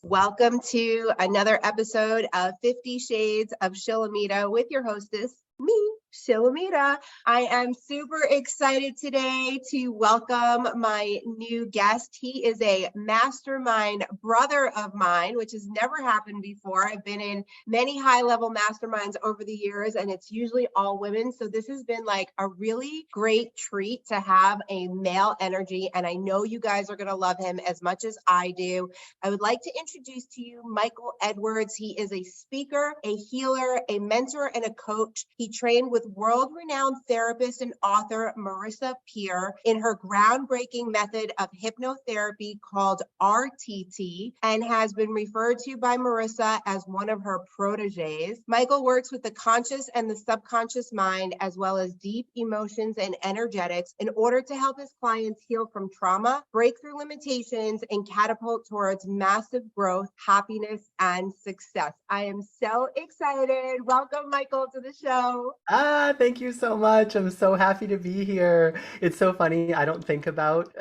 Welcome to another episode of 50 Shades of Shilamida with your hostess, me, Shilamida. I am super excited today to welcome my new guest. He is a mastermind brother of mine, which has never happened before. I've been in many high-level masterminds over the years, and it's usually all women. So this has been like a really great treat to have a male energy, and I know you guys are going to love him as much as I do. I would like to introduce to you Michael Edwards. He is a speaker, a healer, a mentor, and a coach. He trained with world-renowned therapist and author Marisa Peer in her groundbreaking method of hypnotherapy called RTT, and has been referred to by Marisa as one of her proteges. Michael works with the conscious and the subconscious mind, as well as deep emotions and energetics, in order to help his clients heal from trauma, break through limitations, and catapult towards massive growth, happiness, and success. I am so excited. Welcome, Michael, to the show. Thank you so much. I'm so happy to be here. It's so funny. I don't think about,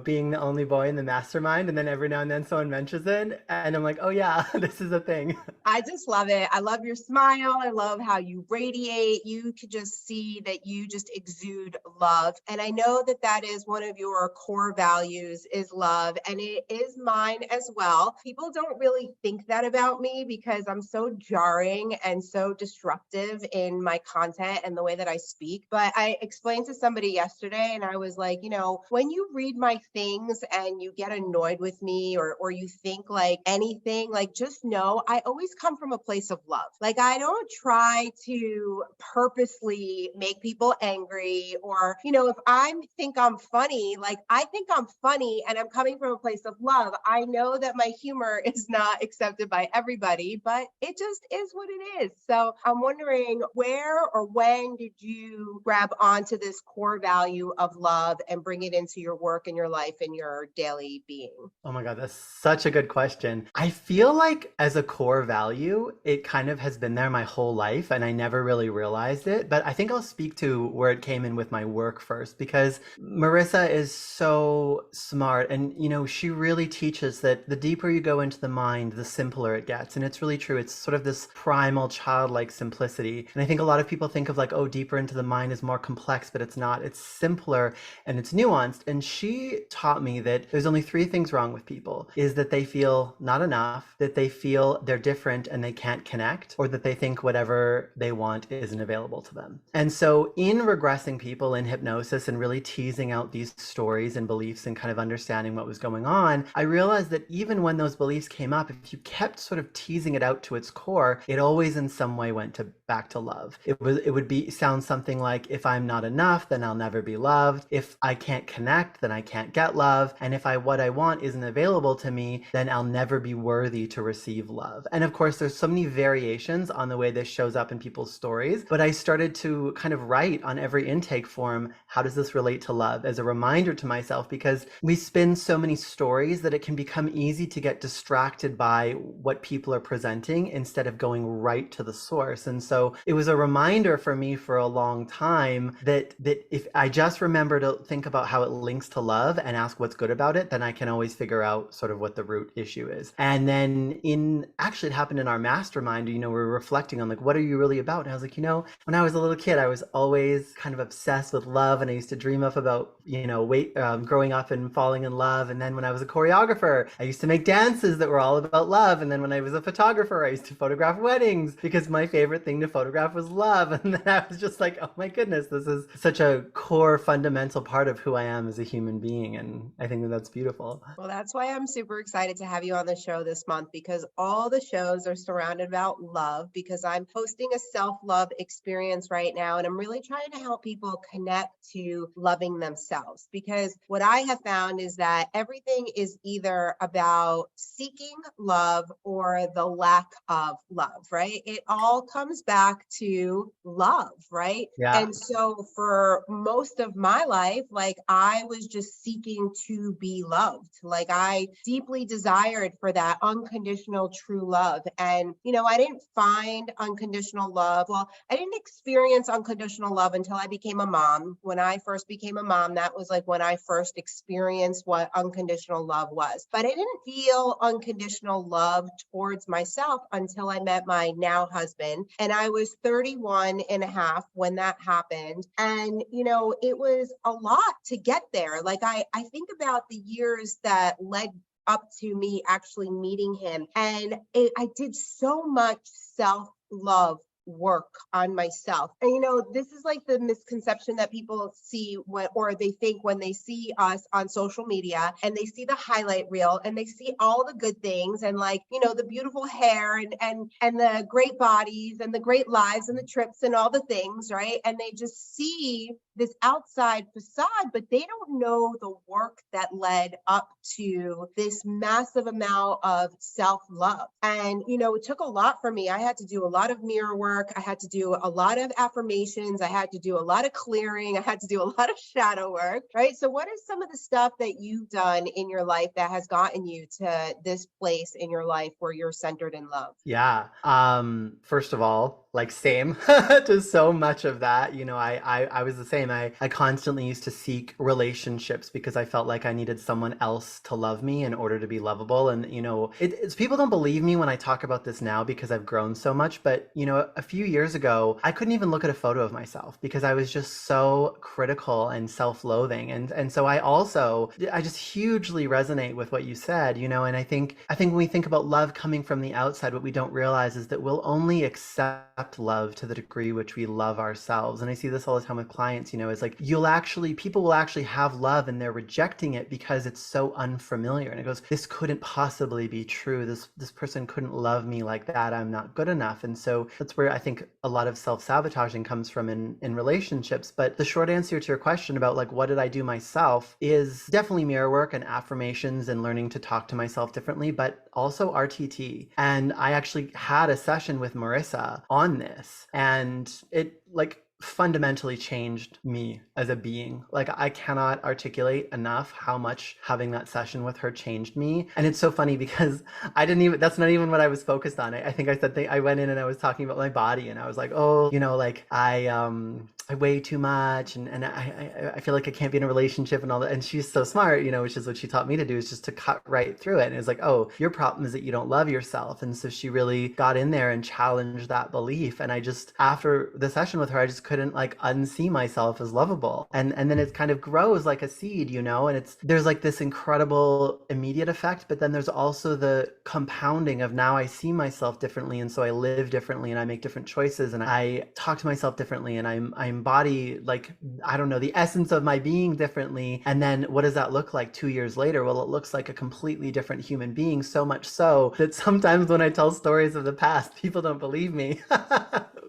being the only boy in the mastermind, and then every now and then someone mentions it, and I'm like, oh yeah, this is a thing. I just love it. I love your smile. I love how you radiate. You could just see that you just exude love. And I know that that is one of your core values is love. And it is mine as well. People don't really think that about me because I'm so jarring and so disruptive in my content and the way that I speak. But I explained to somebody yesterday, and I was like, when you read my things and you get annoyed with me or you think like anything, like just know I always come from a place of love. Like I don't try to purposely make people angry, or if I think I'm funny, like I think I'm funny and I'm coming from a place of love. I know that my humor is not accepted by everybody, but it just is what it is. So I'm wondering, where or when did you grab onto this core value of love and bring it into your work and your life and your daily being? Oh my God, that's such a good question. I feel like as a core value, it kind of has been there my whole life and I never really realized it. But I think I'll speak to where it came in with my work first, because Marisa is so smart, and she really teaches that the deeper you go into the mind, the simpler it gets. And it's really true. It's sort of this primal childlike simplicity. And I think a lot of people think of like, oh, deeper into the mind is more complex, but it's not. It's simpler and it's nuanced. And she taught me that there's only three things wrong with people: is that they feel not enough, that they feel they're different and they can't connect, or that they think whatever they want isn't available to them. And so in regressing people in hypnosis and really teasing out these stories and beliefs and kind of understanding what was going on, I realized that even when those beliefs came up, if you kept sort of teasing it out to its core, it always in some way went back to love. It would sound something like, if I'm not enough, then I'll never be loved. If I can't connect, then I can't get love. And if what I want isn't available to me, then I'll never be worthy to receive love. And of course, there's so many variations on the way this shows up in people's stories, but I started to kind of write on every intake form, how does this relate to love, as a reminder to myself, because we spin so many stories that it can become easy to get distracted by what people are presenting instead of going right to the source. And so it was a reminder for me for a long time that if I just remember to think about how it links to love and ask what's good about it, then I can always figure out sort of what the root issue is. And then it happened in our mastermind, we're reflecting on like, what are you really about? And I was like, when I was a little kid, I was always kind of obsessed with love, and I used to dream up about, growing up and falling in love. And then when I was a choreographer, I used to make dances that were all about love. And then when I was a photographer, I used to photograph weddings because my favorite thing to photograph was love. And then I was just like, oh my goodness, this is such a core fundamental part of who I am as a human being. And I think that's beautiful. Well, that's why I'm super excited to have you on the show this month, because all the shows are surrounded about love, because I'm hosting a self-love experience right now. And I'm really trying to help people connect to loving themselves, because what I have found is that everything is either about seeking love or the lack of love, right? It all comes back to love, right? Yeah. And so for most of my life, like I was just seeking to be loved. Like I deeply desired for that unconditional true love. And, I didn't find unconditional love. Well, I didn't experience unconditional love until I became a mom. When I first became a mom, that was like when I first experienced what unconditional love was. But I didn't feel unconditional love towards myself until I met my now husband. And I was 31 and a half when that happened. And, it was a lot to get there. Like I think about the years that led up to me actually meeting him. And I did so much self-love work on myself. And this is like the misconception that people see or they think when they see us on social media and they see the highlight reel and they see all the good things and like, the beautiful hair and the great bodies and the great lives and the trips and all the things, right? And they just see this outside facade, but they don't know the work that led up to this massive amount of self-love. And, it took a lot for me. I had to do a lot of mirror work. I had to do a lot of affirmations. I had to do a lot of clearing. I had to do a lot of shadow work, right? So what is some of the stuff that you've done in your life that has gotten you to this place in your life where you're centered in love? Yeah. First of all, like same to so much of that, I was the same. I constantly used to seek relationships because I felt like I needed someone else to love me in order to be lovable. And, it's people don't believe me when I talk about this now because I've grown so much. But, a few years ago, I couldn't even look at a photo of myself because I was just so critical and self-loathing. And so I just hugely resonate with what you said, and I think when we think about love coming from the outside, what we don't realize is that we'll only accept love to the degree which we love ourselves. And I see this all the time with clients, it's like people will actually have love and they're rejecting it because it's so unfamiliar. And it goes, this couldn't possibly be true. This person couldn't love me like that. I'm not good enough. And so that's where I think a lot of self-sabotaging comes from in relationships. But the short answer to your question about like, what did I do myself is definitely mirror work and affirmations and learning to talk to myself differently, but also RTT. And I actually had a session with Marisa on this, and it like fundamentally changed me as a being. Like I cannot articulate enough how much having that session with her changed me. And it's so funny because that's not even what I was focused on. I think I said I went in and I was talking about my body and I was like, oh, like I weigh too much and I feel like I can't be in a relationship and all that. And she's so smart, which is what she taught me to do, is just to cut right through it. And it's like, oh, your problem is that you don't love yourself. And so she really got in there and challenged that belief. And after the session with her, I just couldn't like unsee myself as lovable. And then it kind of grows like a seed, and there's like this incredible immediate effect, but then there's also the compounding of now I see myself differently. And so I live differently and I make different choices and I talk to myself differently and I embody like, I don't know, the essence of my being differently. And then what does that look like 2 years later? Well, it looks like a completely different human being, so much so that sometimes when I tell stories of the past, people don't believe me.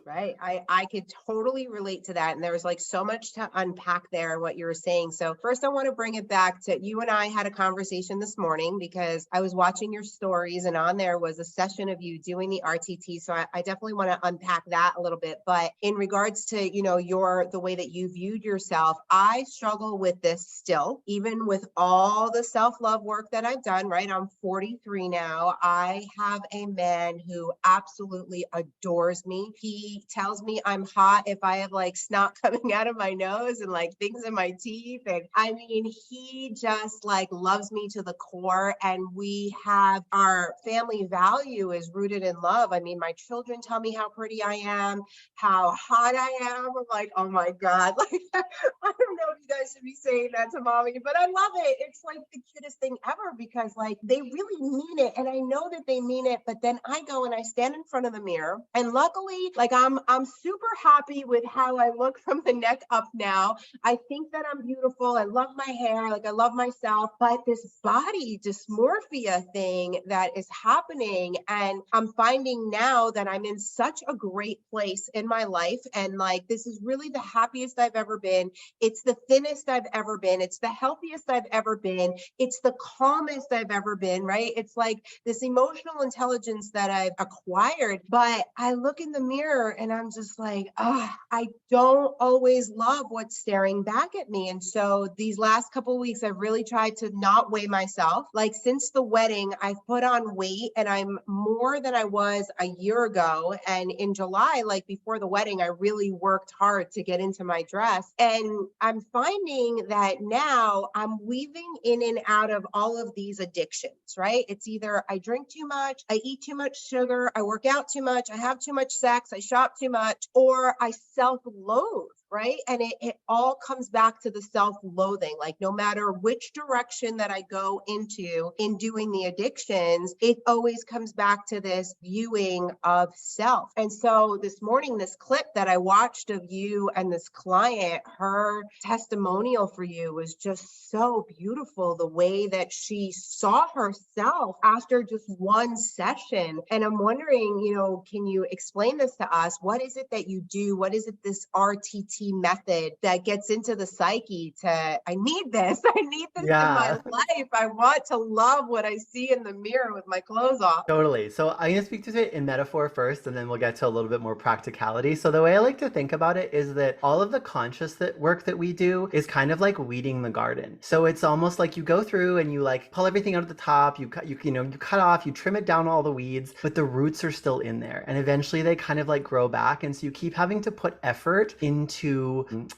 Right. I could totally relate to that. And there was like so much to unpack there, what you were saying. So first I want to bring it back to you and I had a conversation this morning because I was watching your stories and on there was a session of you doing the RTT. So I definitely want to unpack that a little bit. But in regards to, the way that you viewed yourself, I struggle with this still, even with all the self-love work that I've done, right? I'm 43 now. I have a man who absolutely adores me. He tells me I'm hot if I have like snot coming out of my nose and like things in my teeth. And I mean, he just like loves me to the core. And we have our family value is rooted in love. I mean, my children tell me how pretty I am, how hot I am. I'm like, oh my God. Like, I don't know if you guys should be saying that to mommy, but I love it. It's like the cutest thing ever because like they really mean it. And I know that they mean it, but then I go and I stand in front of the mirror and luckily, like I'm super happy with how I look from the neck up now. I think that I'm beautiful. I love my hair. Like I love myself, but this body dysmorphia thing that is happening. And I'm finding now that I'm in such a great place in my life. And like, this is really the happiest I've ever been. It's the thinnest I've ever been. It's the healthiest I've ever been. It's the calmest I've ever been, right? It's like this emotional intelligence that I've acquired, but I look in the mirror and I'm just like, I don't always love what's staring back at me. And so these last couple of weeks, I've really tried to not weigh myself. Like since the wedding, I've put on weight and I'm more than I was a year ago. And in July, like before the wedding, I really worked hard to get into my dress. And I'm finding that now I'm weaving in and out of all of these addictions, right? It's either I drink too much, I eat too much sugar, I work out too much, I have too much sex, I shop too much, or I self-loathe. Right. And it all comes back to the self-loathing. Like no matter which direction that I go into in doing the addictions, it always comes back to this viewing of self. And so this morning, this clip that I watched of you and this client, her testimonial for you was just so beautiful. The way that she saw herself after just one session. And I'm wondering, can you explain this to us? What is it that you do? What is it, this RTT method that gets into the psyche I need this. I need this in my life. I want to love what I see in the mirror with my clothes off. Totally. So I'm going to speak to it in metaphor first, and then we'll get to a little bit more practicality. So the way I like to think about it is that all of the conscious work that we do is kind of like weeding the garden. So it's almost like you go through and you like pull everything out of the top, you cut off, you trim it down all the weeds, but the roots are still in there. And eventually they kind of like grow back. And so you keep having to put effort into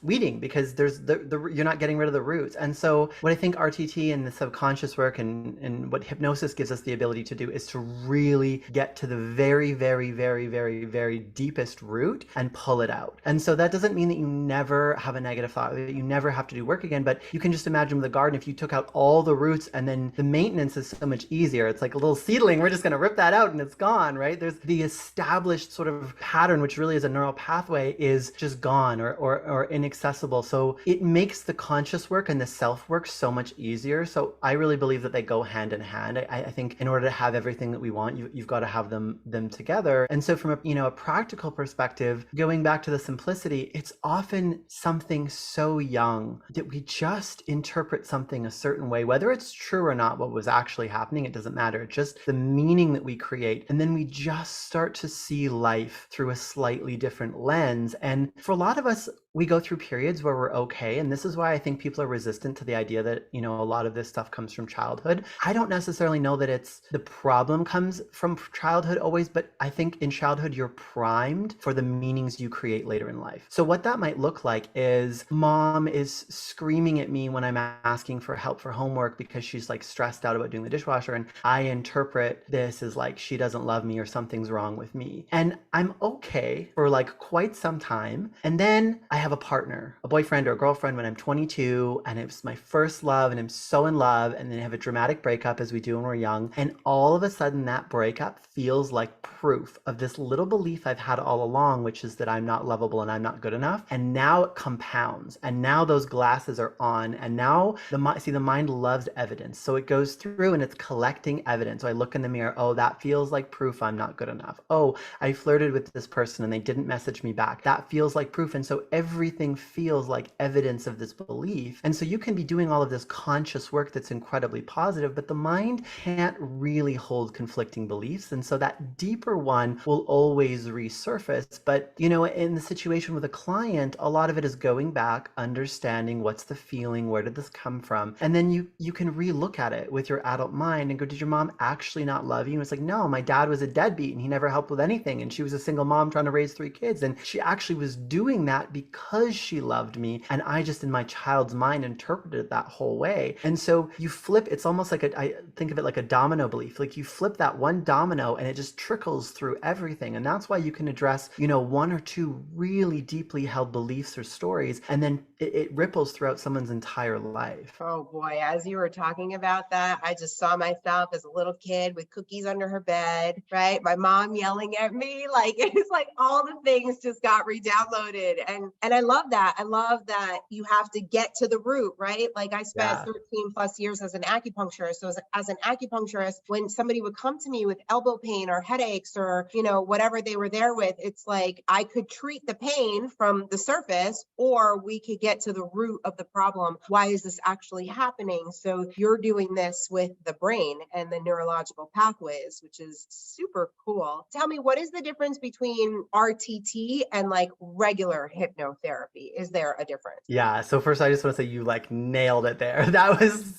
weeding because there's you're not getting rid of the roots. And so what I think RTT and the subconscious work and what hypnosis gives us the ability to do is to really get to the very, very, very, very, very deepest root and pull it out. And so that doesn't mean that you never have a negative thought, that you never have to do work again, but you can just imagine with the garden, if you took out all the roots and then the maintenance is so much easier. It's like a little seedling, we're just going to rip that out and it's gone, right? There's the established sort of pattern, which really is a neural pathway, is just gone or inaccessible. So it makes the conscious work and the self work so much easier. So I really believe that they go hand in hand. I think in order to have everything that we want, you've got to have them together. And so from a practical perspective, going back to the simplicity, it's often something so young that we just interpret something a certain way, whether it's true or not, what was actually happening, it doesn't matter. It's just the meaning that we create. And then we just start to see life through a slightly different lens. And for a lot of us, we go through periods where we're okay. And this is why I think people are resistant to the idea that, a lot of this stuff comes from childhood. I don't necessarily know that it's the problem comes from childhood always, but I think in childhood, you're primed for the meanings you create later in life. So what that might look like is mom is screaming at me when I'm asking for help for homework because she's like stressed out about doing the dishwasher. And I interpret this as like, she doesn't love me or something's wrong with me. And I'm okay for like quite some time. And then I have a partner, a boyfriend or a girlfriend when I'm 22, and it was my first love and I'm so in love, and then I have a dramatic breakup as we do when we're young. And all of a sudden that breakup feels like proof of this little belief I've had all along, which is that I'm not lovable and I'm not good enough. And now it compounds. And now those glasses are on. And now the mind loves evidence. So it goes through and it's collecting evidence. So I look in the mirror, oh, that feels like proof I'm not good enough. Oh, I flirted with this person and they didn't message me back. That feels like proof. And so everything feels like evidence of this belief. And so you can be doing all of this conscious work that's incredibly positive, but the mind can't really hold conflicting beliefs. And so that deeper one will always resurface. But, in the situation with a client, a lot of it is going back, understanding what's the feeling, where did this come from? And then you can relook at it with your adult mind and go, did your mom actually not love you? And it's like, no, my dad was a deadbeat and he never helped with anything. And she was a single mom trying to raise 3 kids. And she actually was doing that because she loved me. And I just, in my child's mind, interpreted it that whole way. And so you flip, it's almost like I think of it like a domino belief. Like you flip that one domino and it just trickles through everything. And that's why you can address, 1 or 2 really deeply held beliefs or stories, and then it ripples throughout someone's entire life. Oh boy, as you were talking about that, I just saw myself as a little kid with cookies under her bed, right? My mom yelling at me, like it's like all the things just got re-downloaded. And And I love that. I love that you have to get to the root, right? Like I spent Yeah. 13 plus years as an acupuncturist. So as an acupuncturist, when somebody would come to me with elbow pain or headaches or, whatever they were there with, it's like I could treat the pain from the surface, or we could get to the root of the problem. Why is this actually happening? So you're doing this with the brain and the neurological pathways, which is super cool. Tell me, what is the difference between RTT and like regular hypnotherapy? Is there a difference? Yeah, so first I just want to say you like nailed it there.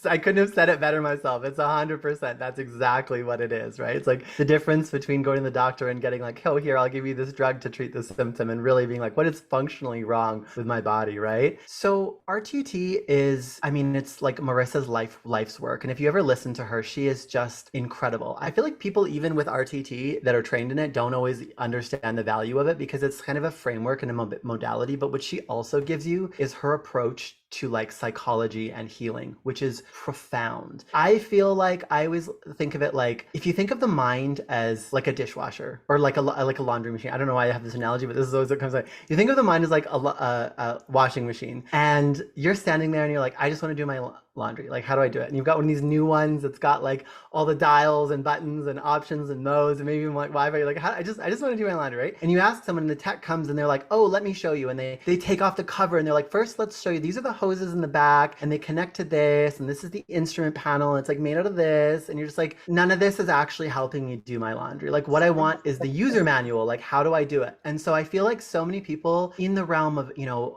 I couldn't have said it better myself. It's 100%. That's exactly what it is, right? It's like the difference between going to the doctor and getting like, oh, here, I'll give you this drug to treat this symptom, and really being like, what is functionally wrong with my body, right? So RTT is, I mean, it's like Marisa's life's work. And if you ever listen to her, she is just incredible. I feel like people, even with RTT that are trained in it, don't always understand the value of it because it's kind of a framework and a modality. But what she also gives you is her approach to like psychology and healing, which is profound. I feel like I always think of it like, if you think of the mind as like a dishwasher or like a laundry machine. I don't know why I have this analogy, but this is always what comes out. You think of the mind as like a washing machine, and you're standing there and you're like, I just want to do my laundry. Like, how do I do it? And you've got one of these new ones that's got like all the dials and buttons and options and modes and maybe even like Wi-Fi. You're like, I just want to do my laundry, right? And you ask someone and the tech comes and they're like, oh, let me show you. And they take off the cover and they're like, first, let's show you. These are the hoses in the back and they connect to this. And this is the instrument panel. And it's like made out of this. And you're just like, none of this is actually helping me do my laundry. Like what I want is the user manual. Like, how do I do it? And so I feel like so many people in the realm of,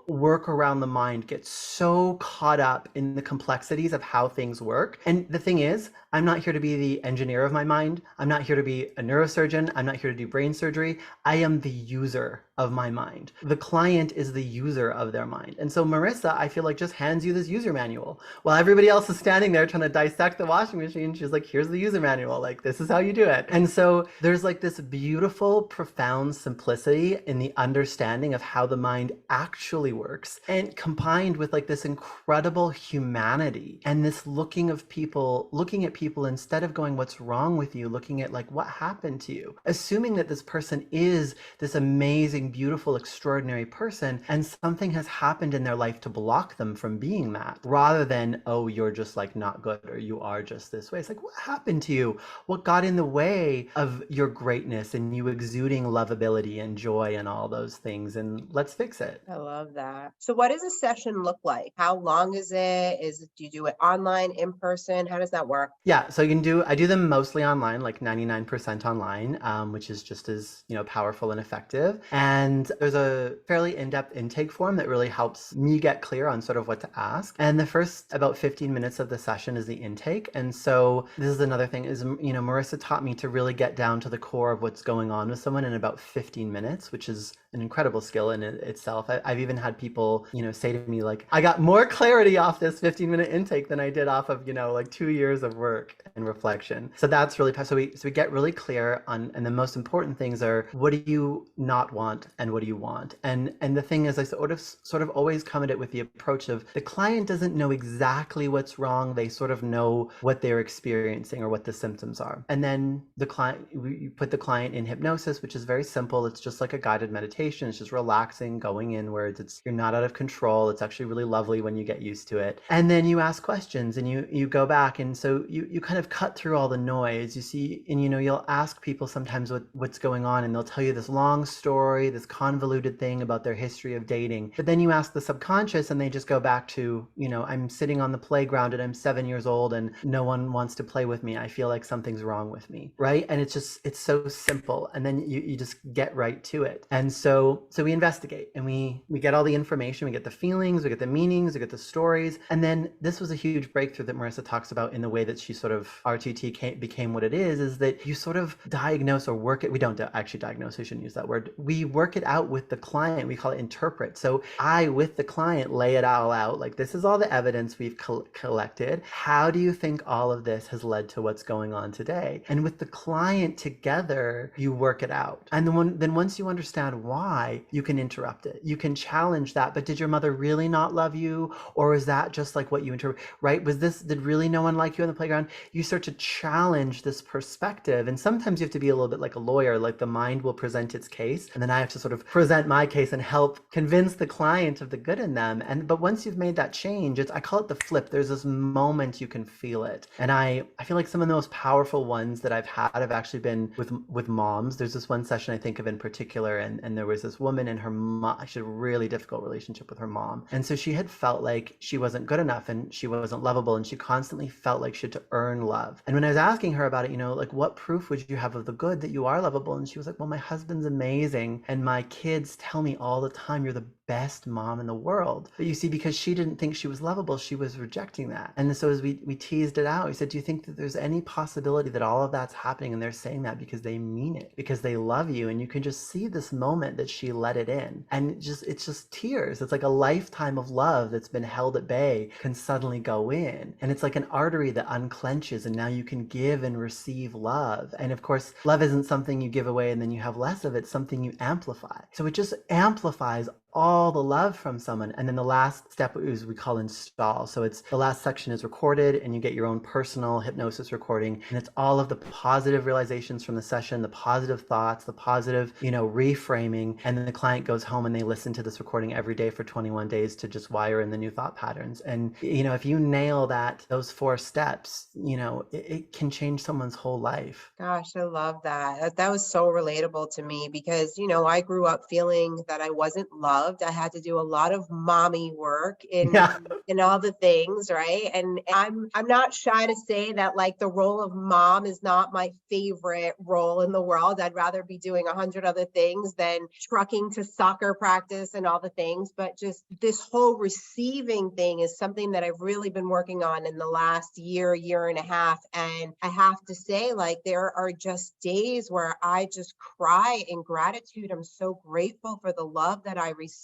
work around the mind get so caught up in the complexities of how things work. And the thing is, I'm not here to be the engineer of my mind. I'm not here to be a neurosurgeon. I'm not here to do brain surgery. I am the user of my mind. The client is the user of their mind. And so Marisa, I feel like, just hands you this user manual while everybody else is standing there trying to dissect the washing machine. She's like, here's the user manual. Like, this is how you do it. And so there's like this beautiful, profound simplicity in the understanding of how the mind actually works, and combined with like this incredible humanity and this looking at people instead of going, what's wrong with you, looking at like, what happened to you, assuming that this person is this amazing, beautiful, extraordinary person, and something has happened in their life to block them from being that, rather than, oh, you're just like not good, or you are just this way. It's like, what happened to you? What got in the way of your greatness and you exuding lovability and joy and all those things? And let's fix it. I love that. So what does a session look like? How long is it? Do you do it online, in person? How does that work? Yeah, so I do them mostly online, like 99% online, which is just as, powerful and effective. And there's a fairly in-depth intake form that really helps me get clear on sort of what to ask. And the first about 15 minutes of the session is the intake. And so this is another thing is, Marisa taught me to really get down to the core of what's going on with someone in about 15 minutes, which is an incredible skill in itself. I've even had people, say to me like, I got more clarity off this 15-minute intake than I did off of, like 2 years of work and reflection. So that's really, so we get really clear on, and the most important things are, what do you not want and what do you want? And the thing is, I sort of always come at it with the approach of the client doesn't know exactly what's wrong. They sort of know what they're experiencing or what the symptoms are. And then you put the client in hypnosis, which is very simple. It's just like a guided meditation. It's just relaxing, going inwards. You're not out of control. It's actually really lovely when you get used to it. And then you ask questions and you go back. And so you kind of cut through all the noise. You see, and you'll ask people sometimes what's going on, and they'll tell you this long story, this convoluted thing about their history of dating. But then you ask the subconscious and they just go back to, I'm sitting on the playground and I'm 7 years old and no one wants to play with me. I feel like something's wrong with me, right? And it's so simple. And then you just get right to it. And so we investigate and we get all the information, we get the feelings, we get the meanings, we get the stories. And then this was a huge breakthrough that Marisa talks about in the way that she sort of RTT became what it is that you sort of diagnose or work it. We don't actually diagnose, I shouldn't use that word. We work it out with the client. We call it interpret. So I, with the client, lay it all out. Like, this is all the evidence we've collected. How do you think all of this has led to what's going on today? And with the client together, you work it out. And then once you understand why, why, you can interrupt it. You can challenge that. But did your mother really not love you? Or is that just like what you interpret, right? Did really no one like you on the playground? You start to challenge this perspective. And sometimes you have to be a little bit like a lawyer, like the mind will present its case. And then I have to sort of present my case and help convince the client of the good in them. But once you've made that change, I call it the flip. There's this moment you can feel it. And I feel like some of the most powerful ones that I've had have actually been with moms. There's this one session I think of in particular, and there was this woman and her mom. She had a really difficult relationship with her mom. And so she had felt like she wasn't good enough and she wasn't lovable, and she constantly felt like she had to earn love. And when I was asking her about it, like, what proof would you have of the good that you are lovable? And she was like, well, my husband's amazing and my kids tell me all the time, you're the best mom in the world. But you see, because she didn't think she was lovable, she was rejecting that. And so as we teased it out, we said, do you think that there's any possibility that all of that's happening and they're saying that because they mean it, because they love you? And you can just see this moment that she let it in, and it's just tears. It's like a lifetime of love that's been held at bay can suddenly go in, and it's like an artery that unclenches, and now you can give and receive love. And of course, love isn't something you give away and then you have less of it. It's something you amplify. So it just amplifies all the love from someone. And then the last step is we call install. So it's the last section is recorded and you get your own personal hypnosis recording. And it's all of the positive realizations from the session, the positive thoughts, the positive, reframing. And then the client goes home and they listen to this recording every day for 21 days to just wire in the new thought patterns. And, if you nail those 4 steps, it can change someone's whole life. Gosh, I love that. That was so relatable to me because, I grew up feeling that I wasn't loved. I had to do a lot of mommy work in all the things, right? And I'm not shy to say that like the role of mom is not my favorite role in the world. I'd rather be doing 100 other things than trucking to soccer practice and all the things. But just this whole receiving thing is something that I've really been working on in the last year and a half. And I have to say, like, there are just days where I just cry in gratitude. I'm so grateful for the love that I receive.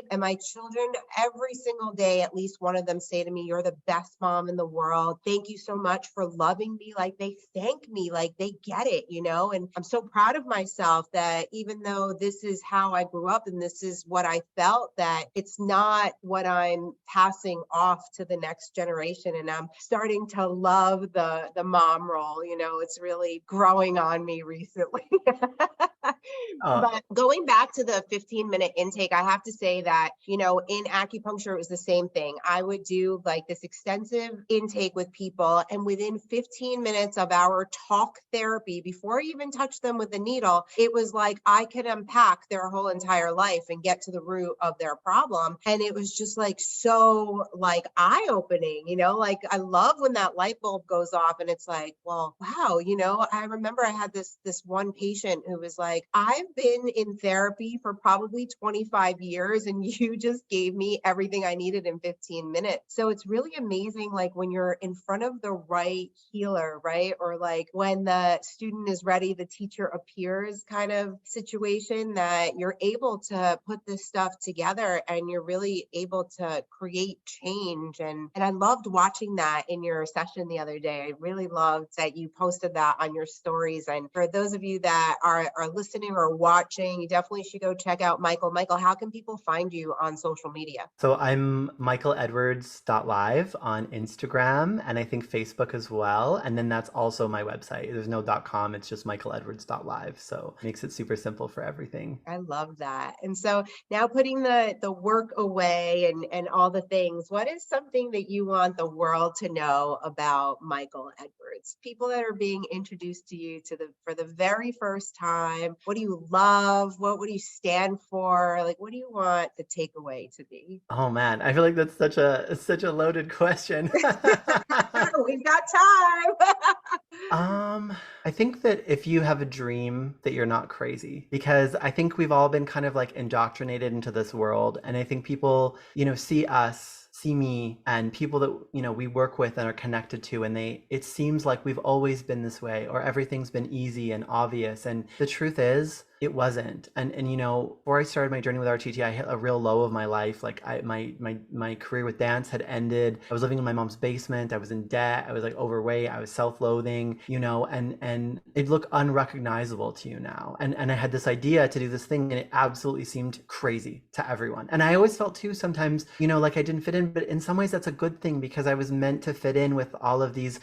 And my children, every single day, at least one of them say to me, you're the best mom in the world. Thank you so much for loving me. Like they thank me, like they get it, and I'm so proud of myself that even though this is how I grew up and this is what I felt, that it's not what I'm passing off to the next generation. And I'm starting to love the mom role, it's really growing on me recently. But going back to the 15-minute intake, I have to say that, in acupuncture, it was the same thing. I would do like this extensive intake with people. And within 15 minutes of our talk therapy, before I even touched them with the needle, it was like I could unpack their whole entire life and get to the root of their problem. And it was just like so like eye-opening, like I love when that light bulb goes off and it's like, well, wow, I remember I had this one patient who was like, I've been in therapy for probably 25 years and you just gave me everything I needed in 15 minutes. So it's really amazing, like when you're in front of the right healer, right? Or like when the student is ready, the teacher appears kind of situation, that you're able to put this stuff together and you're really able to create change. And I loved watching that in your session the other day. I really loved that you posted that on your stories. And for those of you that are listening or watching, you definitely should go check out Michael. Michael, how can people find you on social media? So I'm michaeledwards.live on Instagram and I think Facebook as well. And then that's also my website. There's no .com, it's just michaeledwards.live. So it makes it super simple for everything. I love that. And so now putting the work away and all the things, what is something that you want the world to know about Michael Edwards? People that are being introduced to you for the very first time, what do you love? What would you stand for? Like, what do you want the takeaway to be? Oh man, I feel like that's such a loaded question. We've got time. I think that if you have a dream that you're not crazy, because I think we've all been kind of like indoctrinated into this world. And I think people, see us, see me, and people that, we work with and are connected to, and it seems like we've always been this way, or everything's been easy and obvious. And the truth is, It wasn't. And before I started my journey with RTT, I hit a real low of my life. Like my career with dance had ended. I was living in my mom's basement. I was in debt. I was like overweight. I was self-loathing, and it looked unrecognizable to you now. And I had this idea to do this thing, and it absolutely seemed crazy to everyone. And I always felt too sometimes, like I didn't fit in, but in some ways that's a good thing because I was meant to fit in with all of these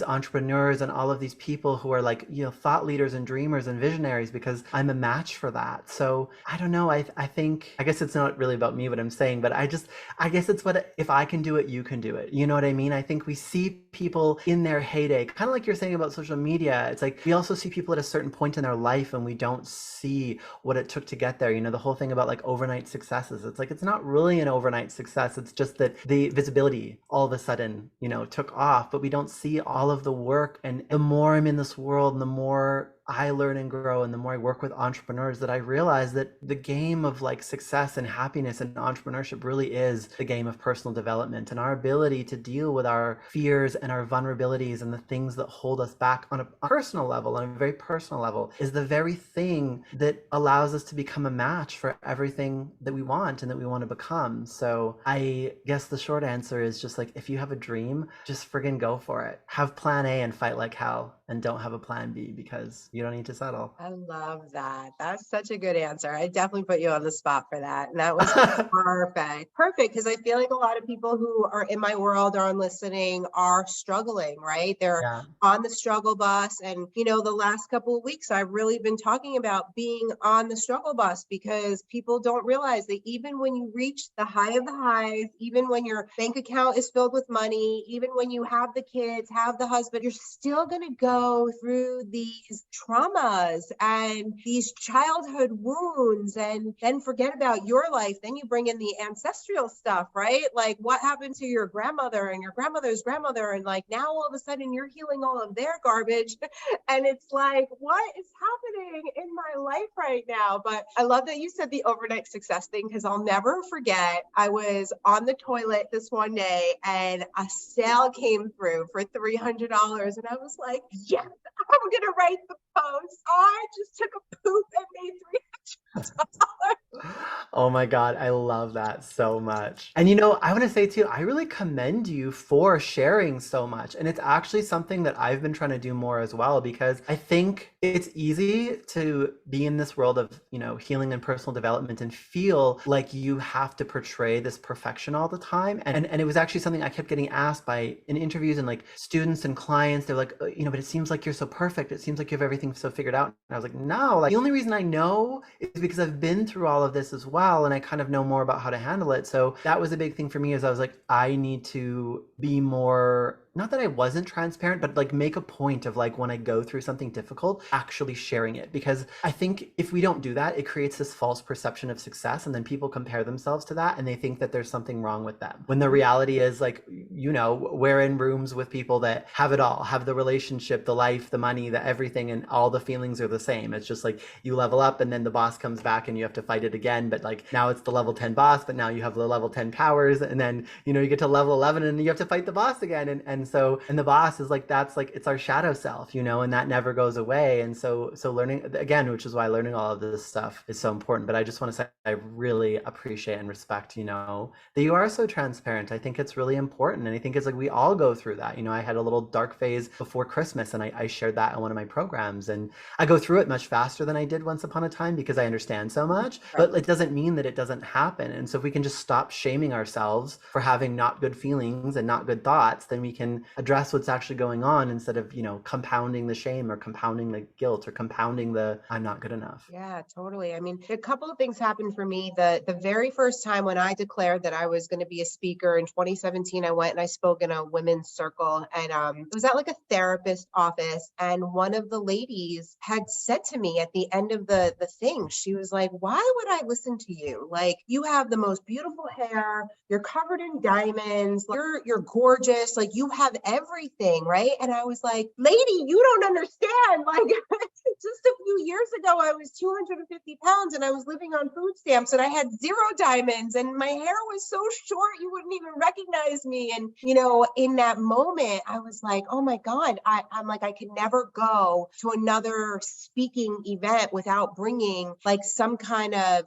entrepreneurs and all of these people who are like, thought leaders and dreamers and visionaries, because I'm a match for that. So I don't know. I think, I guess it's not really about me what I'm saying, but I guess it's if I can do it, you can do it. You know what I mean? I think we see people in their heyday, kind of like you're saying about social media. It's like we also see people at a certain point in their life and we don't see what it took to get there. The whole thing about like overnight successes. It's like, it's not really an overnight success. It's just that the visibility all of a sudden, took off, but we don't see all of the work. And the more I'm in this world and the more I learn and grow, and the more I work with entrepreneurs, that I realize that the game of like success and happiness and entrepreneurship really is the game of personal development, and our ability to deal with our fears and our vulnerabilities and the things that hold us back on a personal level, on a very personal level, is the very thing that allows us to become a match for everything that we want and that we want to become. So I guess the short answer is just like, if you have a dream, just friggin' go for it. Have plan A and fight like hell, and don't have a plan B, because you don't need to settle. I love that. That's such a good answer. I definitely put you on the spot for that. And that was perfect. Perfect. Because I feel like a lot of people who are in my world or listening are struggling, right? They're Yeah. on the struggle bus. And, the last couple of weeks, I've really been talking about being on the struggle bus, because people don't realize that even when you reach the high of the highs, even when your bank account is filled with money, even when you have the kids, have the husband, you're still going to go through these traumas and these childhood wounds, and then forget about your life. Then you bring in the ancestral stuff, right? Like what happened to your grandmother and your grandmother's grandmother, and like now all of a sudden you're healing all of their garbage. And it's like, what is happening in my life right now? But I love that you said the overnight success thing, because I'll never forget, I was on the toilet this one day and a sale came through for $300, and I was like, yes, I'm gonna write the post. I just took a poop and made $300. Oh my God, I love that so much. And I want to say too, I really commend you for sharing so much. And it's actually something that I've been trying to do more as well, because I think it's easy to be in this world of, healing and personal development and feel like you have to portray this perfection all the time. And it was actually something I kept getting asked by in interviews and like students and clients. They're like, but it seems like you're so perfect. It seems like you have everything so figured out. And I was like, no, like the only reason I know is because I've been through all of this as well, and I kind of know more about how to handle it. So that was a big thing for me, is I was like, I need to be more, not that I wasn't transparent, but like make a point of like when I go through something difficult, actually sharing it. Because I think if we don't do that, it creates this false perception of success, and then people compare themselves to that and they think that there's something wrong with them. When the reality is like, we're in rooms with people that have it all, have the relationship, the life, the money, the everything, and all the feelings are the same. It's just like you level up and then the boss comes back and you have to fight it again. But like now it's the level 10 boss, but now you have the level 10 powers, and then you get to level 11 and you have to fight the boss again. And the boss is like, that's like, it's our shadow self, and that never goes away. And so learning again, which is why learning all of this stuff is so important. But I just want to say, I really appreciate and respect, that you are so transparent. I think it's really important. And I think it's like, we all go through that. I had a little dark phase before Christmas, and I shared that in one of my programs, and I go through it much faster than I did once upon a time because I understand so much, but it doesn't mean that it doesn't happen. And so if we can just stop shaming ourselves for having not good feelings and not good thoughts, then we can address what's actually going on, instead of, compounding the shame or compounding the guilt or compounding the I'm not good enough. Yeah, totally. I mean, a couple of things happened for me. The very first time when I declared that I was going to be a speaker in 2017, I went and I spoke in a women's circle, and it was at like a therapist office. And one of the ladies had said to me at the end of the thing, she was like, why would I listen to you? Like, you have the most beautiful hair, you're covered in diamonds, you're gorgeous, like you have everything, right? And I was like, lady, you don't understand. Like just a few years ago, I was 250 pounds and I was living on food stamps and I had 0 diamonds and my hair was so short, you wouldn't even recognize me. And, in that moment, I was like, oh my God, I'm like, I could never go to another speaking event without bringing like some kind of,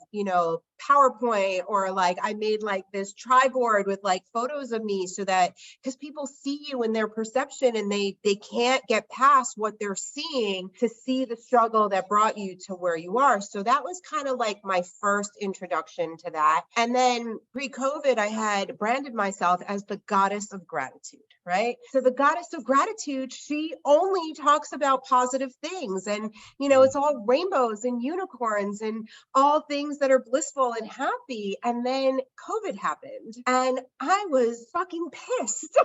PowerPoint, or like I made like this triboard with like photos of me, so that because people see you in their perception and they can't get past what they're seeing to see the struggle that brought you to where you are. So that was kind of like my first introduction to that. And then pre-COVID, I had branded myself as the goddess of gratitude, right? So the goddess of gratitude, she only talks about positive things, and it's all rainbows and unicorns and all things that are blissful and happy. And then COVID happened and I was fucking pissed.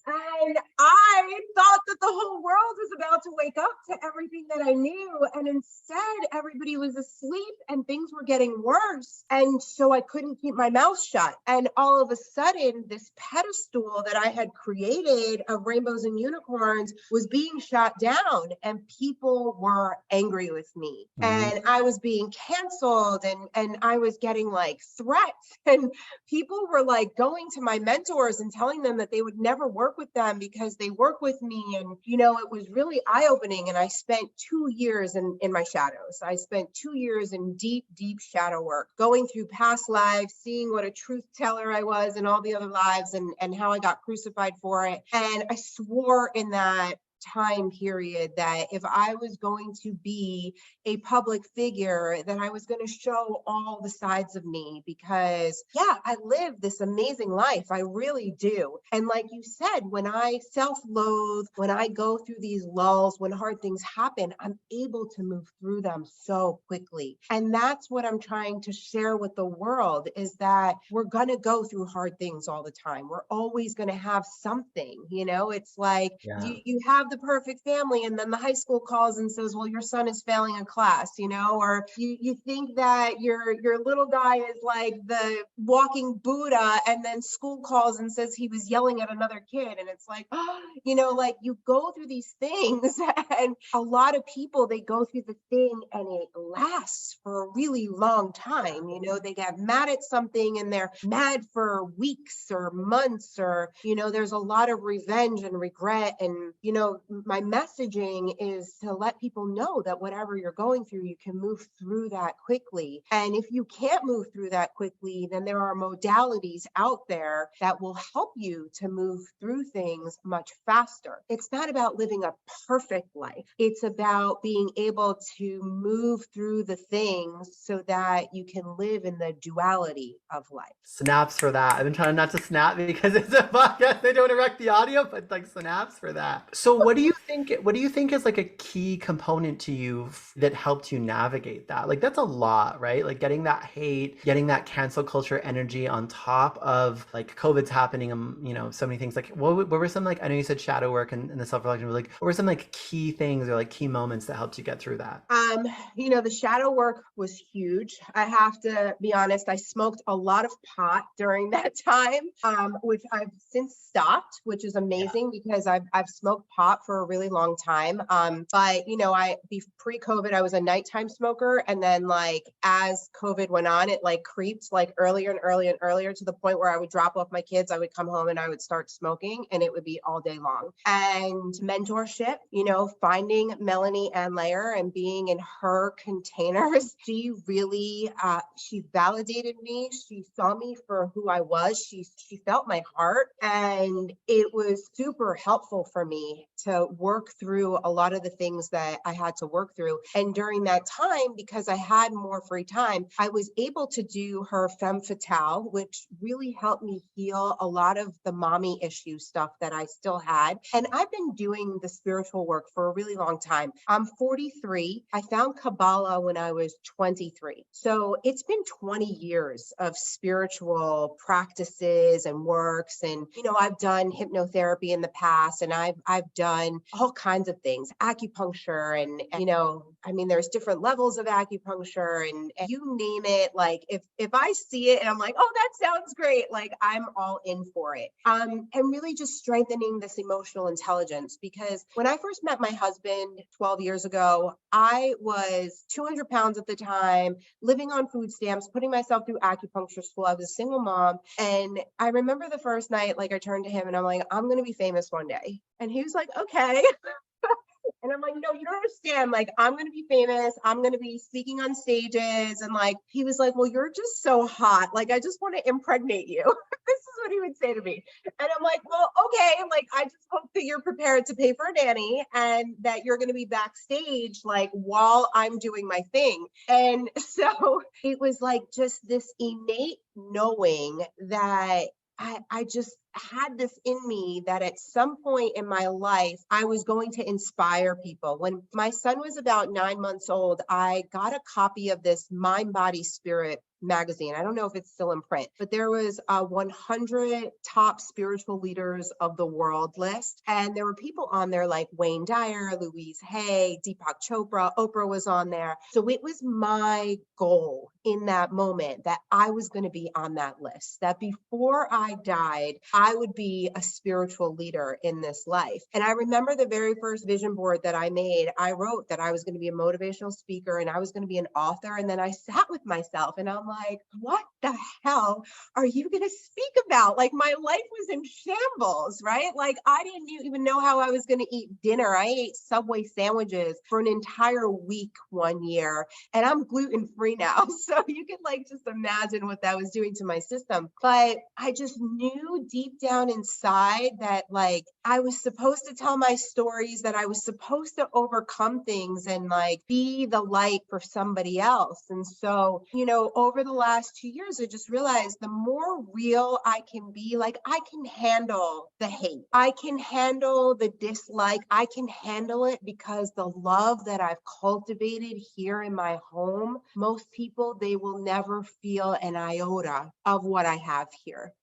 And I thought that the whole world was about to wake up to everything that I knew. And instead, everybody was asleep and things were getting worse. And so I couldn't keep my mouth shut. And all of a sudden, this pedestal that I had created of rainbows and unicorns was being shot down, and people were angry with me. And I was being canceled, and I was getting like threats, and people were like going to my mentors and telling them that they would never work with them because they work with me. And, it was really eye-opening. And I spent 2 years in my shadows. I spent 2 years in deep, deep shadow work, going through past lives, seeing what a truth teller I was in all the other lives, and how I got crucified for it. And I swore in that time period that if I was going to be a public figure, that I was going to show all the sides of me, because I live this amazing life. I really do. And like you said, when I self-loathe, when I go through these lulls, when hard things happen, I'm able to move through them so quickly. And that's what I'm trying to share with the world, is that we're going to go through hard things all the time. We're always going to have something, it's like you have the perfect family, and then the high school calls and says, well, your son is failing a class, or you think that your little guy is like the walking Buddha, and then school calls and says he was yelling at another kid. And it's like, like you go through these things, and a lot of people, they go through the thing and it lasts for a really long time. They get mad at something and they're mad for weeks or months, or, there's a lot of revenge and regret. And, my messaging is to let people know that whatever you're going through, you can move through that quickly. And if you can't move through that quickly, then there are modalities out there that will help you to move through things much faster. It's not about living a perfect life. It's about being able to move through the things so that you can live in the duality of life. Snaps for that. I've been trying not to snap because it's a podcast. They don't erect the audio, but like snaps for that. So what do you think is like a key component to you that helped you navigate that? Like that's a lot, right? Like getting that hate, getting that cancel culture energy on top of like COVID's happening, so many things. Like what were some, like, I know you said shadow work and the self-reflection, but like what were some like key things or like key moments that helped you get through that? The shadow work was huge. I have to be honest, I smoked a lot of pot during that time, which I've since stopped, which is amazing because I've smoked pot for a really long time. But pre-COVID, I was a nighttime smoker. And then like, as COVID went on, it like creeped like earlier and earlier and earlier, to the point where I would drop off my kids, I would come home and I would start smoking, and it would be all day long. And mentorship, finding Melanie Ann Layer and being in her containers, she really, she validated me. She saw me for who I was. She felt my heart, and it was super helpful for me to work through a lot of the things that I had to work through. And during that time, because I had more free time, I was able to do her femme fatale, which really helped me heal a lot of the mommy issue stuff that I still had. And I've been doing the spiritual work for a really long time. I'm 43. I found Kabbalah when I was 23. So it's been 20 years of spiritual practices and works. And, I've done hypnotherapy in the past, and I've done done all kinds of things, acupuncture there's different levels of acupuncture and you name it. Like if I see it and I'm like, oh, that sounds great, like I'm all in for it. And really just strengthening this emotional intelligence, because when I first met my husband 12 years ago, I was 200 pounds at the time, living on food stamps, putting myself through acupuncture school. I was a single mom. And I remember the first night, like I turned to him and I'm like, I'm going to be famous one day. And he was like, okay. And I'm like, no, you don't understand. Like, I'm going to be famous. I'm going to be speaking on stages. And like, he was like, well, you're just so hot. Like, I just want to impregnate you. This is what he would say to me. And I'm like, well, okay. Like, I just hope that you're prepared to pay for a nanny and that you're going to be backstage, like, while I'm doing my thing. And so it was like just this innate knowing that I just had this in me that at some point in my life, I was going to inspire people. When my son was about 9 months old, I got a copy of this Mind, Body, Spirit magazine. I don't know if it's still in print, but there was a 100 top spiritual leaders of the world list. And there were people on there like Wayne Dyer, Louise Hay, Deepak Chopra, Oprah was on there. So it was my goal in that moment that I was going to be on that list, that before I died, I would be a spiritual leader in this life. And I remember the very first vision board that I made, I wrote that I was going to be a motivational speaker and I was going to be an author. And then I sat with myself and I'm like, what the hell are you going to speak about? Like my life was in shambles, right? Like I didn't even know how I was going to eat dinner. I ate Subway sandwiches for an entire week one year and I'm gluten-free now. So you can like just imagine what that was doing to my system. But I just knew deep down inside that like I was supposed to tell my stories, that I was supposed to overcome things and like be the light for somebody else. And so, over the last 2 years, I just realized the more real I can be, like I can handle the hate. I can handle the dislike. I can handle it because the love that I've cultivated here in my home, most people, they will never feel an iota of what I have here,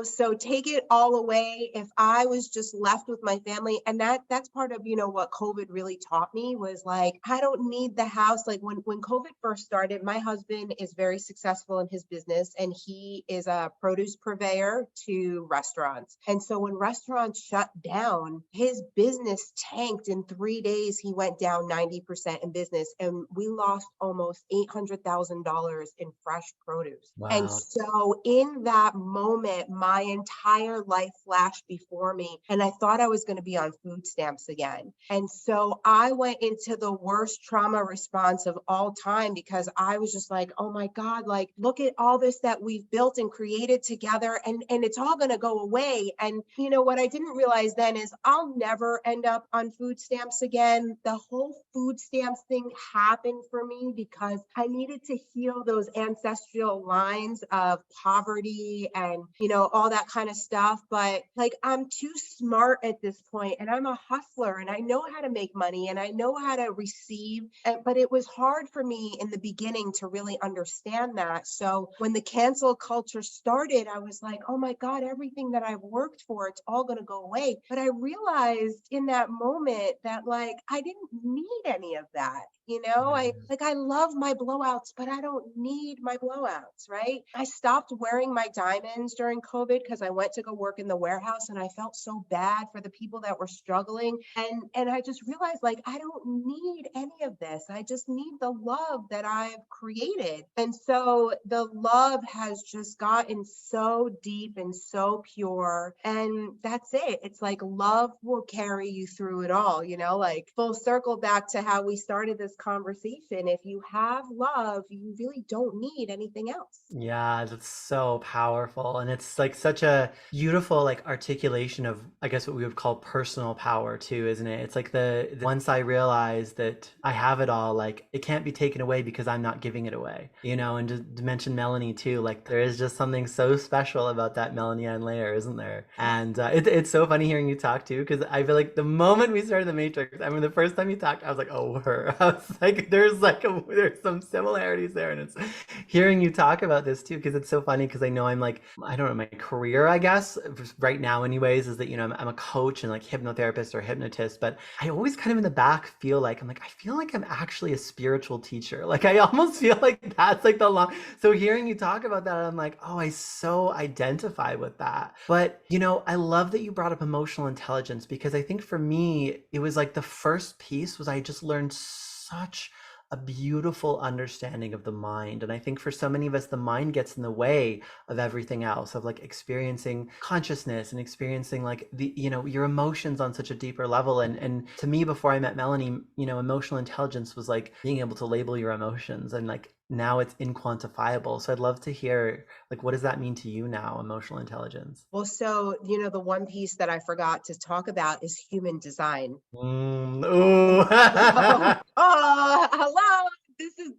So take it all away. If I was just left with my family, and that's part of, what COVID really taught me was like, I don't need the house. Like when COVID first started, my husband is very successful in his business and he is a produce purveyor to restaurants. And so when restaurants shut down, his business tanked in 3 days. He went down 90% in business and we lost almost $800,000 in fresh produce. Wow. And so in that moment, my entire life flashed before me and I thought I was going to be on food stamps again. And so I went into the worst trauma response of all time because I was just like, oh my God, like, look at all this that we've built and created together and it's all going to go away. And what I didn't realize then is I'll never end up on food stamps again. The whole food stamps thing happened for me because I needed to heal those ancestral lines of poverty and, all that kind of stuff. But like, I'm too smart at this point and I'm a hustler and I know how to make money and I know how to receive. But it was hard for me in the beginning to really understand that. So when the cancel culture started, I was like, oh my God, everything that I've worked for, it's all going to go away. But I realized in that moment that like, I didn't need any of that. I love my blowouts, but I don't need my blowouts, right? I stopped wearing my diamonds during COVID because I went to go work in the warehouse and I felt so bad for the people that were struggling. And I just realized like, I don't need any of this. I just need the love that I've created. And so the love has just gotten so deep and so pure. And that's it. It's like love will carry you through it all, like full circle back to how we started this conversation. If you have love, you really don't need anything else. Yeah, that's so powerful. And it's like such a beautiful like articulation of, I guess, what we would call personal power too, isn't it? It's like the once I realized that I have it all, like it can't be taken away because I'm not giving it away, and to mention Melanie too, like there is just something so special about that Melanie layer, isn't there? And it's so funny hearing you talk too, because I feel like the moment we started the Matrix, I mean, the first time you talked, I was like, oh, her. I was like, there's some similarities there. And it's hearing you talk about this too, because it's so funny because I know I'm like, I don't know, my career, I guess, guess right now anyways, is that, I'm a coach and like hypnotherapist or hypnotist, but I always kind of in the back feel like, I feel like I'm actually a spiritual teacher. Like I almost feel like that's like the long, so hearing you talk about that, I'm like, oh, I so identify with that. But, I love that you brought up emotional intelligence, because I think for me, it was like the first piece was I just learned such a beautiful understanding of the mind. And I think for so many of us, the mind gets in the way of everything else, of like experiencing consciousness and experiencing like your emotions on such a deeper level. And to me, before I met Melanie, emotional intelligence was like being able to label your emotions, and like now it's inquantifiable. So I'd love to hear, like, what does that mean to you now, emotional intelligence? Well, so, the one piece that I forgot to talk about is human design. Ooh. Hello.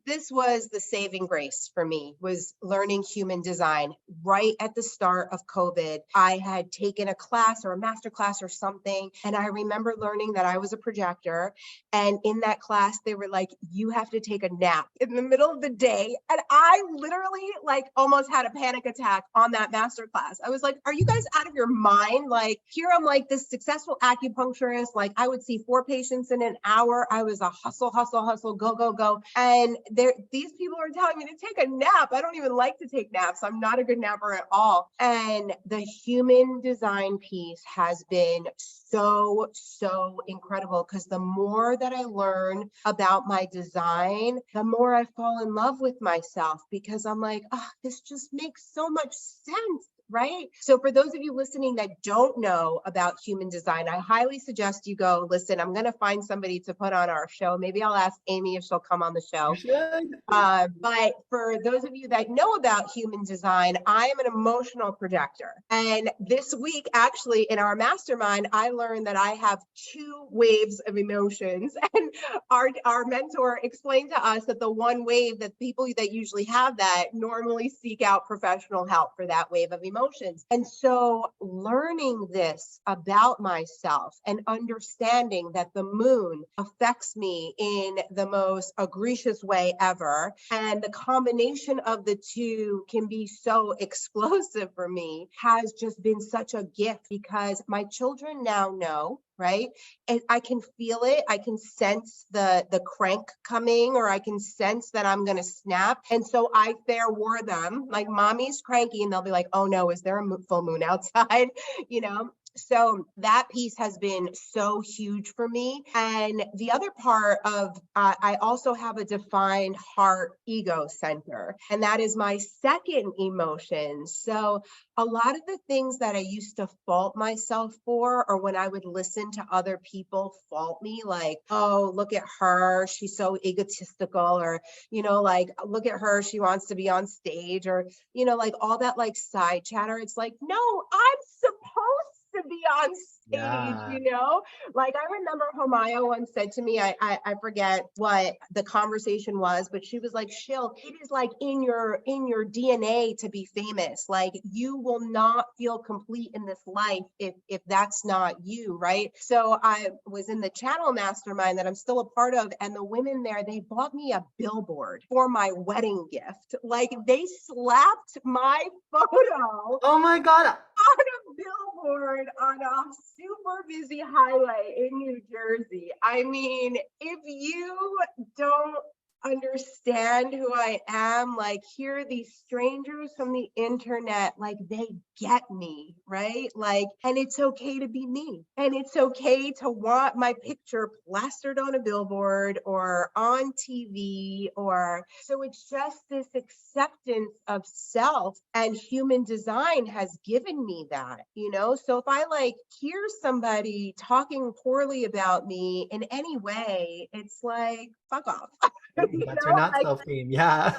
This was the saving grace for me, was learning human design right at the start of COVID. I had taken a class or a master class or something, and I remember learning that I was a projector. And in that class, they were like, you have to take a nap in the middle of the day. And I literally like almost had a panic attack on that master class. I was like, are you guys out of your mind? Like, here I'm like this successful acupuncturist. Like, I would see 4 patients in an hour. I was a hustle, go, go, go. And these people are telling me to take a nap. I don't even like to take naps. I'm not a good napper at all. And the human design piece has been so, so incredible, because the more that I learn about my design, the more I fall in love with myself, because I'm like, oh, this just makes so much sense. Right? So for those of you listening that don't know about human design, I highly suggest you go listen. I'm going to find somebody to put on our show. Maybe I'll ask Amy if she'll come on the You show. should. But for those of you that know about human design, I am an emotional projector. And this week, actually, in our mastermind, I learned that I have 2 waves of emotions. And our mentor explained to us that the one wave, that people that usually have that normally seek out professional help for that wave of emotions. And so learning this about myself and understanding that the moon affects me in the most egregious way ever, and the combination of the two can be so explosive for me, has just been such a gift, because my children now know, right? And I can feel it. I can sense the crank coming, or I can sense that I'm going to snap. And so I fair war them, like, mommy's cranky, and they'll be like, oh no, is there a full moon outside? So that piece has been so huge for me. And the other part of, I also have a defined heart ego center, and that is my second emotion. So a lot of the things that I used to fault myself for, or when I would listen to other people fault me, like, oh, look at her, she's so egotistical, or, like, look at her, she wants to be on stage, or, like all that like side chatter. It's like, no, I'm supposed to be on stage, Yeah. Like, I remember Homaya once said to me, I forget what the conversation was, but she was like, Shill, it is like in your DNA to be famous. Like, you will not feel complete in this life if that's not you, right? So I was in the channel mastermind that I'm still a part of, and the women there, they bought me a billboard for my wedding gift. Like, they slapped my photo Oh my God. on a billboard on a super busy highway in New Jersey. I mean, if you don't understand who I am, like, here are these strangers from the internet, like, they get me, right? Like, and it's okay to be me, and it's okay to want my picture plastered on a billboard or on TV, or so it's just this acceptance of self, and human design has given me that, so if I like hear somebody talking poorly about me in any way, it's like, fuck off. That's your not Like, self-esteem. Yeah.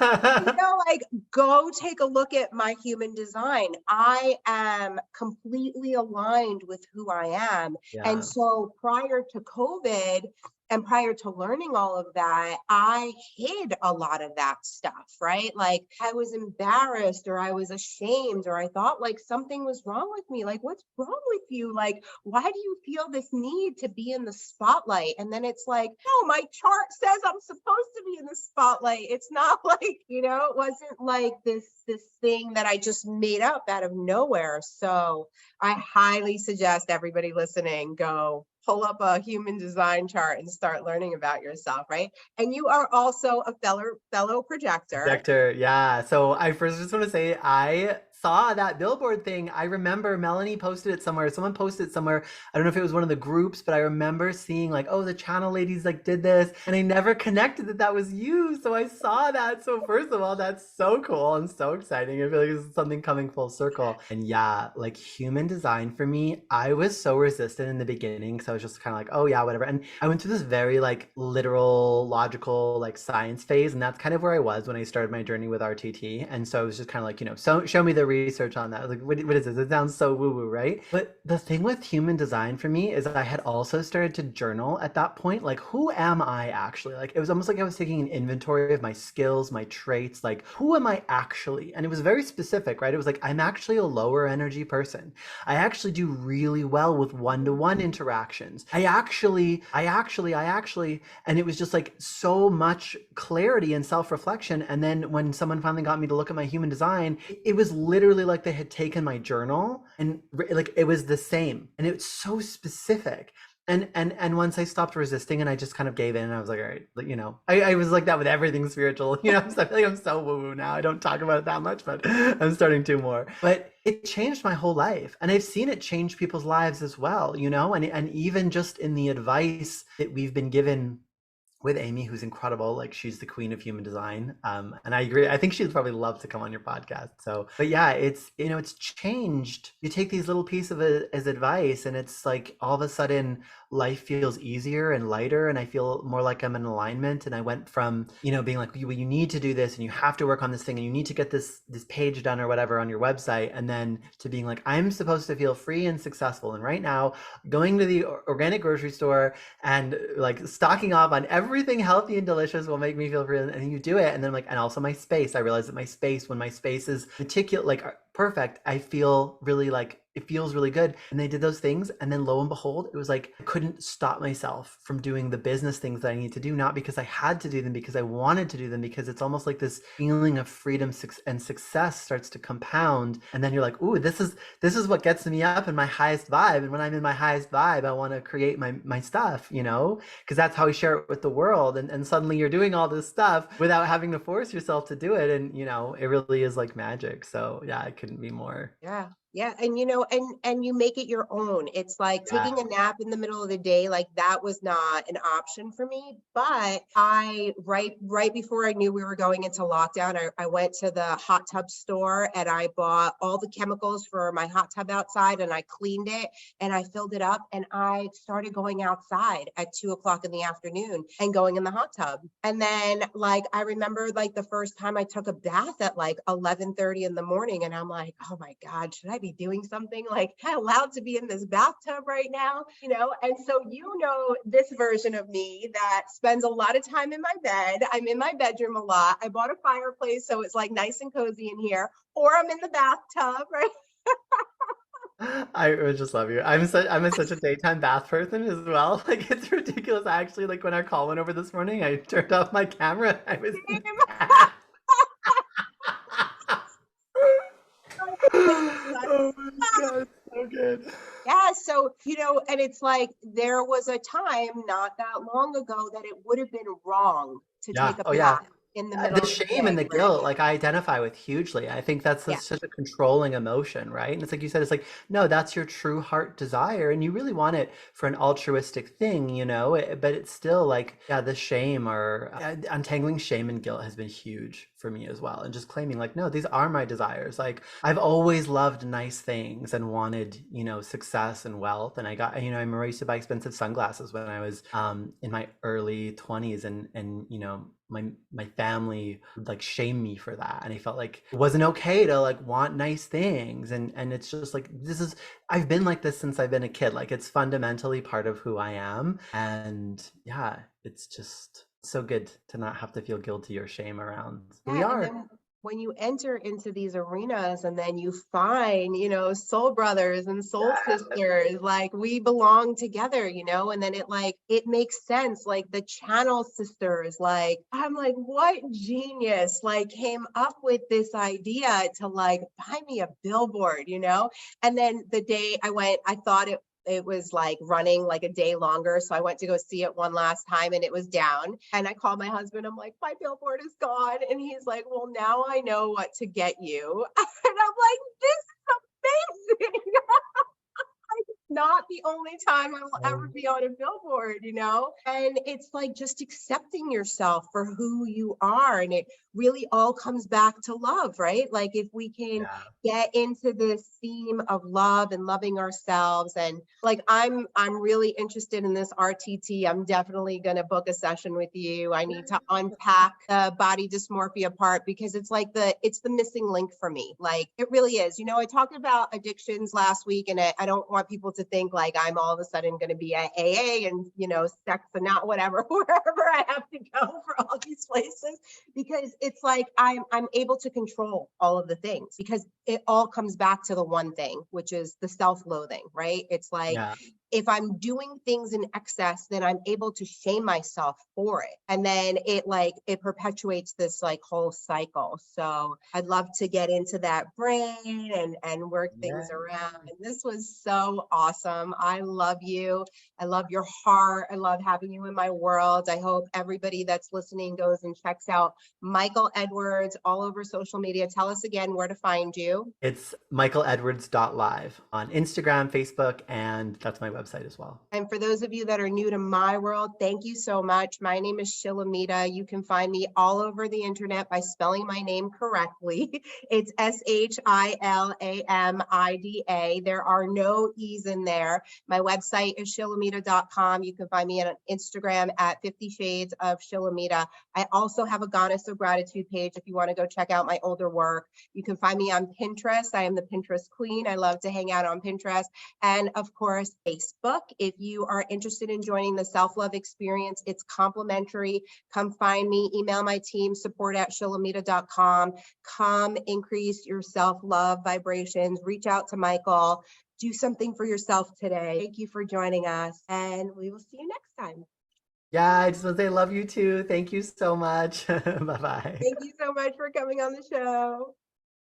like, go take a look at my human design. I am completely aligned with who I am. And Yeah. so prior to COVID, And prior to learning all of that, I hid a lot of that stuff, right? Like I was embarrassed or I was ashamed or I thought like something was wrong with me. Like, what's wrong with you? Like, why do you feel this need to be in the spotlight? And then it's like, no, my chart says I'm supposed to be in the spotlight. It's not like, it wasn't like this thing that I just made up out of nowhere. So I highly suggest everybody listening go pull up a human design chart and start learning about yourself, right? And you are also a fellow projector. Projector, yeah. So I first just want to say I saw that billboard thing. I remember Melanie posted it somewhere. Someone posted it somewhere. I don't know if it was one of the groups, but I remember seeing like, oh, the channel ladies like did this, and I never connected that that was you. So I saw that. So first of all, that's so cool and so exciting. I feel like it's something coming full circle. And yeah, like human design for me, I was so resistant in the beginning. So I was just kind of like, oh yeah, whatever. And I went through this very like literal, logical, like science phase, and that's kind of where I was when I started my journey with RTT. And so I was just kind of like, so show me the research on that. Like, what is this? It sounds so woo-woo, right? But the thing with human design for me is that I had also started to journal at that point. Like, who am I actually? Like, it was almost like I was taking an inventory of my skills, my traits, like, who am I actually? And it was very specific, right? It was like, I'm actually a lower energy person. I actually do really well with one-to-one interactions. I actually, and it was just like so much clarity and self-reflection. And then when someone finally got me to look at my human design, it was literally like they had taken my journal and like it was the same, and it's so specific. And once I stopped resisting and I just kind of gave in, and I was like, all right, I was like that with everything spiritual. I feel like I'm so woo woo now. I don't talk about it that much, but I'm starting to more. But it changed my whole life, and I've seen it change people's lives as well. And even just in the advice that we've been given with Amy, who's incredible. Like she's the queen of human design. And I agree. I think she'd probably love to come on your podcast. So, but yeah, it's changed. You take these little pieces of it as advice, and it's like all of a sudden life feels easier and lighter, and I feel more like I'm in alignment. And I went from, being like, well, you need to do this and you have to work on this thing and you need to get this page done or whatever on your website. And then to being like, I'm supposed to feel free and successful. And right now, going to the organic grocery store and like stocking off on everything healthy and delicious will make me feel free. And you do it. And then like, and also my space, I realized that my space, when my space is meticulous, like perfect, I feel really like it feels really good. And they did those things. And then lo and behold, it was like, I couldn't stop myself from doing the business things that I need to do, not because I had to do them, because I wanted to do them, because it's almost like this feeling of freedom and success starts to compound. And then you're like, ooh, this is what gets me up in my highest vibe. And when I'm in my highest vibe, I want to create my stuff, because that's how we share it with the world. And suddenly you're doing all this stuff without having to force yourself to do it. And, it really is like magic. So yeah, I couldn't be more. Yeah. Yeah. And and you make it your own. It's like Yeah. taking a nap in the middle of the day, like that was not an option for me. But I right before I knew we were going into lockdown, I went to the hot tub store and I bought all the chemicals for my hot tub outside, and I cleaned it and I filled it up, and I started going outside at 2 o'clock in the afternoon and going in the hot tub. And then like I remember like the first time I took a bath at like 11:30 in the morning, and I'm like, oh my God, should I be doing something? Like, am I allowed to be in this bathtub right now? And so this version of me that spends a lot of time in my bed. I'm in my bedroom a lot. I bought a fireplace, so it's like nice and cozy in here, or I'm in the bathtub, right? I would just love you. I'm such a daytime bath person as well. Like it's ridiculous. I actually like when our call went over this morning, I turned off my camera. I was in the bath. Oh my God, so good. Yeah. So, and it's like there was a time not that long ago that it would have been wrong to Yeah. take a Oh yeah. bath in the middle The of the shame and day, the right? guilt, like I identify with hugely. I think that's Yeah. such a controlling emotion, right? And it's like you said, it's like, no, that's your true heart desire. And you really want it for an altruistic thing, but it's still like, yeah, the shame or untangling shame and guilt has been huge for me as well. And just claiming like, no, these are my desires. Like I've always loved nice things and wanted, success and wealth. And I got, I used to buy expensive sunglasses when I was in my early 20s, and my family would like shame me for that, and I felt like it wasn't okay to like want nice things, and it's just like I've been like this since I've been a kid. Like it's fundamentally part of who I am, and yeah, it's just so good to not have to feel guilty or shame around who we Yeah, and are. then when you enter into these arenas and then you find, soul brothers and soul sisters, like we belong together, and then it makes sense. Like the channel sisters, like I'm like, what genius like came up with this idea to like buy me a billboard. And then the day I went, I thought it was like running like a day longer. So I went to go see it one last time and it was down. And I called my husband. I'm like, my billboard is gone. And he's like, well, now I know what to get you. And I'm like, this is amazing. Not the only time I will ever be on a billboard. And it's like just accepting yourself for who you are. And it really all comes back to love, right? Like if we can Yeah. get into this theme of love and loving ourselves, and like I'm really interested in this RTT. I'm definitely going to book a session with you. I need to unpack the body dysmorphia part because it's like it's the missing link for me. Like it really is. I talked about addictions last week, and I don't want people to think like I'm all of a sudden going to be at AA and sex and not whatever wherever I have to go for all these places, because it's like I'm able to control all of the things because it all comes back to the one thing, which is the self-loathing, right? It's like Yeah. if I'm doing things in excess, then I'm able to shame myself for it. And then it perpetuates this like whole cycle. So I'd love to get into that brain and work things Yeah. around. And this was so awesome. I love you. I love your heart. I love having you in my world. I hope everybody that's listening goes and checks out Michael Edwards all over social media. Tell us again where to find you. It's michaeledwards.live on Instagram, Facebook, and that's my website as well. And for those of you that are new to my world, thank you so much. My name is Shilamida. You can find me all over the internet by spelling my name correctly. It's Shilamida. There are no E's in there. My website is shilamida.com. You can find me on Instagram at 50 Shades of Shilamida. I also have a Goddess of Gratitude page if you want to go check out my older work. You can find me on Pinterest. I am the Pinterest queen. I love to hang out on Pinterest. And of course, Facebook. If you are interested in joining the self-love experience, it's complimentary. Come find me, email my team, support@shilamida.com. Come increase your self-love vibrations, reach out to Michael, do something for yourself today. Thank you for joining us, and we will see you next time. Yeah, I just want to say love you too. Thank you so much. Bye-bye. Thank you so much for coming on the show.